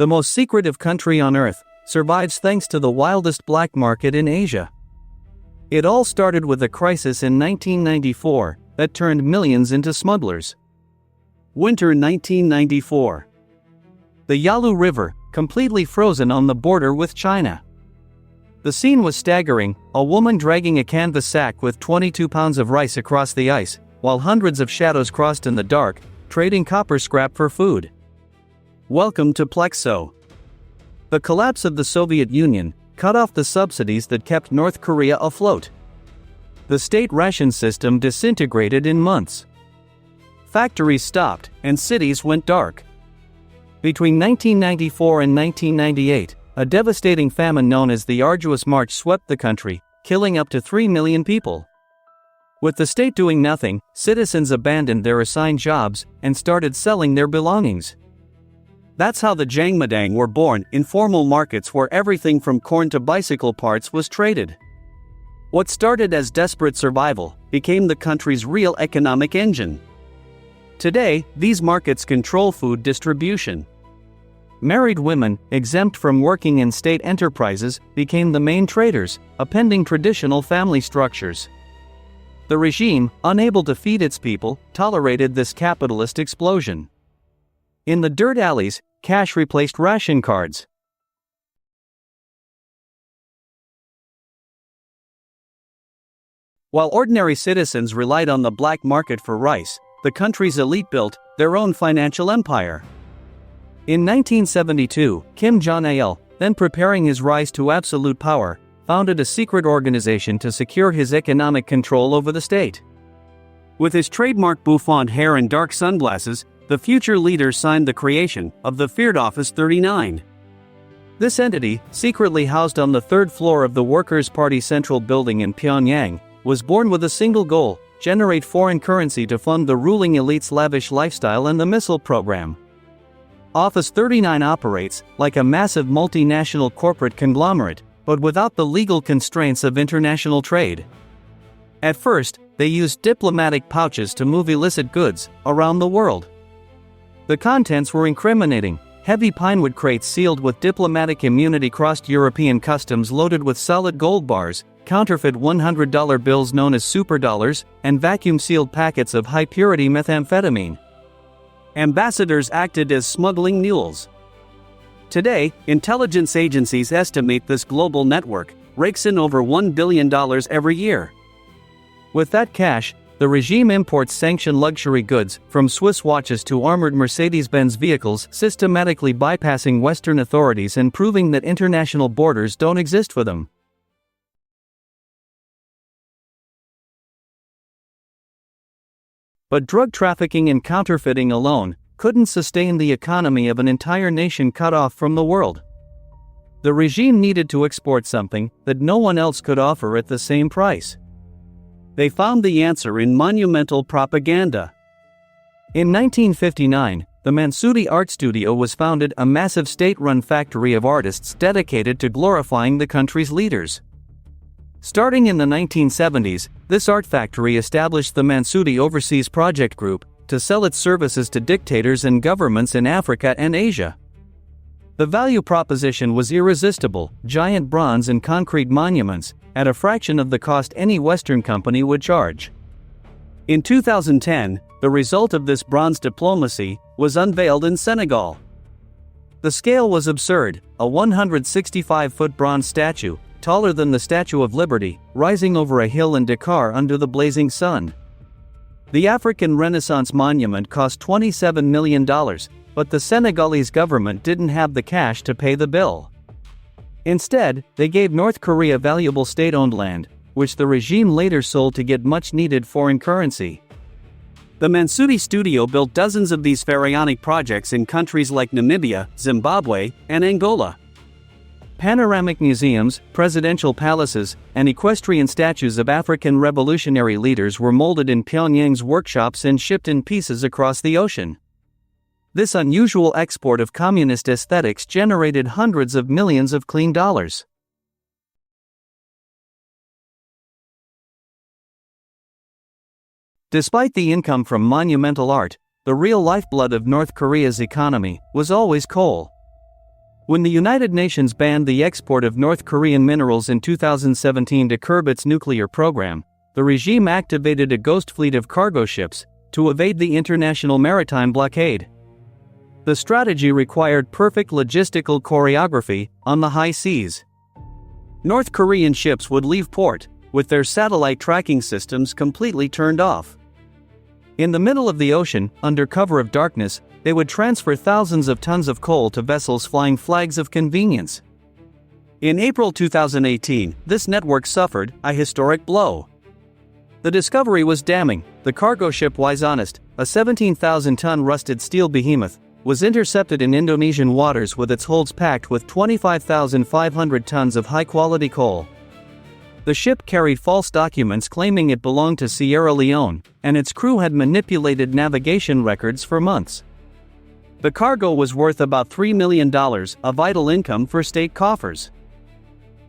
the most secretive country on earth, survives thanks to the wildest black market in Asia. It all started with a crisis in 1994 that turned millions into smugglers. Winter 1994. The Yalu River, completely frozen on the border with China. The scene was staggering, a woman dragging a canvas sack with 22 pounds of rice across the ice, while hundreds of shadows crossed in the dark, trading copper scrap for food. Welcome to Plexo. The collapse of the Soviet Union cut off the subsidies that kept North Korea afloat. The state ration system disintegrated in months. Factories stopped, and cities went dark. Between 1994 and 1998, a devastating famine known as the Arduous March swept the country, killing up to 3 million people. With the state doing nothing, citizens abandoned their assigned jobs and started selling their belongings. That's how the Jangmadang were born, informal markets where everything from corn to bicycle parts was traded. What started as desperate survival became the country's real economic engine. Today, these markets control food distribution. Married women, exempt from working in state enterprises, became the main traders, upending traditional family structures. The regime, unable to feed its people, tolerated this capitalist explosion. In the dirt alleys, cash replaced ration cards. While ordinary citizens relied on the black market for rice, the country's elite built their own financial empire. In 1972, Kim Jong-il, then preparing his rise to absolute power, founded a secret organization to secure his economic control over the state. With his trademark bouffant hair and dark sunglasses, the future leader signed the creation of the feared Office 39. This entity, secretly housed on the third floor of the Workers' Party Central Building in Pyongyang, was born with a single goal: generate foreign currency to fund the ruling elite's lavish lifestyle and the missile program. Office 39 operates like a massive multinational corporate conglomerate, but without the legal constraints of international trade. At first, they used diplomatic pouches to move illicit goods around the world. The contents were incriminating: heavy pinewood crates sealed with diplomatic immunity crossed European customs loaded with solid gold bars, counterfeit $100 bills known as superdollars, and vacuum-sealed packets of high-purity methamphetamine. Ambassadors acted as smuggling mules. Today, intelligence agencies estimate this global network rakes in over $1 billion every year. With that cash, the regime imports sanctioned luxury goods, from Swiss watches to armored Mercedes-Benz vehicles, systematically bypassing Western authorities and proving that international borders don't exist for them. But drug trafficking and counterfeiting alone couldn't sustain the economy of an entire nation cut off from the world. The regime needed to export something that no one else could offer at the same price. They found the answer in monumental propaganda. In 1959, the Mansuti Art Studio was founded, a massive state-run factory of artists dedicated to glorifying the country's leaders. Starting in the 1970s, this art factory established the Mansuti Overseas Project Group to sell its services to dictators and governments in Africa and Asia. The value proposition was irresistible: giant bronze and concrete monuments, at a fraction of the cost any Western company would charge. In 2010, the result of this bronze diplomacy was unveiled in Senegal. The scale was absurd: a 165-foot bronze statue, taller than the Statue of Liberty, rising over a hill in Dakar under the blazing sun. The African Renaissance monument cost $27 million, but the Senegalese government didn't have the cash to pay the bill. Instead, they gave North Korea valuable state-owned land, which the regime later sold to get much-needed foreign currency. The Mansuti Studio built dozens of these pharaonic projects in countries like Namibia, Zimbabwe, and Angola. Panoramic museums, presidential palaces, and equestrian statues of African revolutionary leaders were molded in Pyongyang's workshops and shipped in pieces across the ocean. This unusual export of communist aesthetics generated hundreds of millions of clean dollars. Despite the income from monumental art, the real lifeblood of North Korea's economy was always coal. When the United Nations banned the export of North Korean minerals in 2017 to curb its nuclear program, the regime activated a ghost fleet of cargo ships to evade the international maritime blockade. The strategy required perfect logistical choreography on the high seas. North Korean ships would leave port with their satellite tracking systems completely turned off. In the middle of the ocean, under cover of darkness, they would transfer thousands of tons of coal to vessels flying flags of convenience. In April 2018, this network suffered a historic blow. The discovery was damning. The cargo ship Wise Honest, a 17,000-ton rusted steel behemoth, was intercepted in Indonesian waters with its holds packed with 25,500 tons of high-quality coal. The ship carried false documents claiming it belonged to Sierra Leone, and its crew had manipulated navigation records for months. The cargo was worth about $3 million, a vital income for state coffers.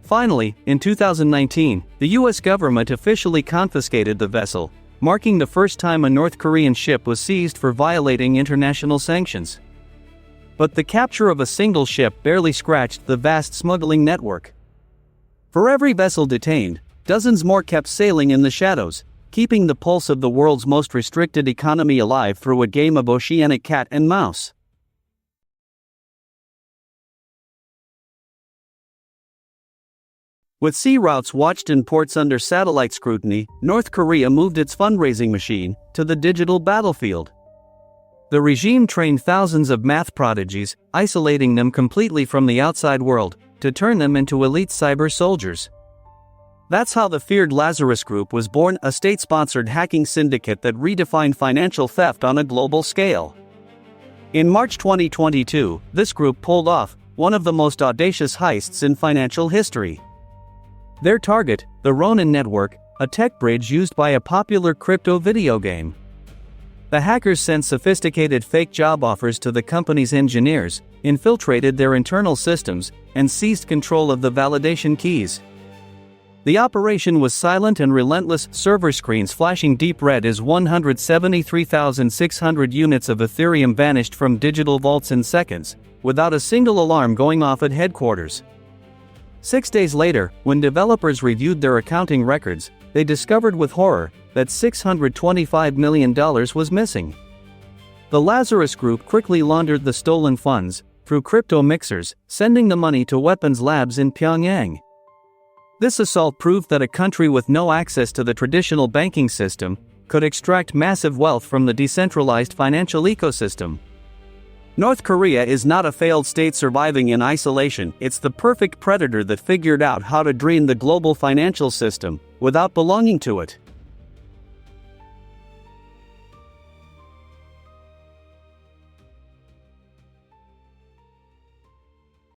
Finally, in 2019, the U.S. government officially confiscated the vessel, marking the first time a North Korean ship was seized for violating international sanctions. But the capture of a single ship barely scratched the vast smuggling network. For every vessel detained, dozens more kept sailing in the shadows, keeping the pulse of the world's most restricted economy alive through a game of oceanic cat and mouse. With sea routes watched and ports under satellite scrutiny, North Korea moved its fundraising machine to the digital battlefield. The regime trained thousands of math prodigies, isolating them completely from the outside world, to turn them into elite cyber soldiers. That's how the feared Lazarus Group was born, a state-sponsored hacking syndicate that redefined financial theft on a global scale. In March 2022, this group pulled off one of the most audacious heists in financial history. Their target, the Ronin network, a tech bridge used by a popular crypto video game. The hackers sent sophisticated fake job offers to the company's engineers, infiltrated their internal systems, and seized control of the validation keys. The operation was silent and relentless, server screens flashing deep red as 173,600 units of Ethereum vanished from digital vaults in seconds, without a single alarm going off at headquarters. 6 days later, when developers reviewed their accounting records, they discovered with horror that $625 million was missing. The Lazarus Group quickly laundered the stolen funds through crypto mixers, sending the money to weapons labs in Pyongyang. This assault proved that a country with no access to the traditional banking system could extract massive wealth from the decentralized financial ecosystem. North Korea is not a failed state surviving in isolation, it's the perfect predator that figured out how to drain the global financial system without belonging to it.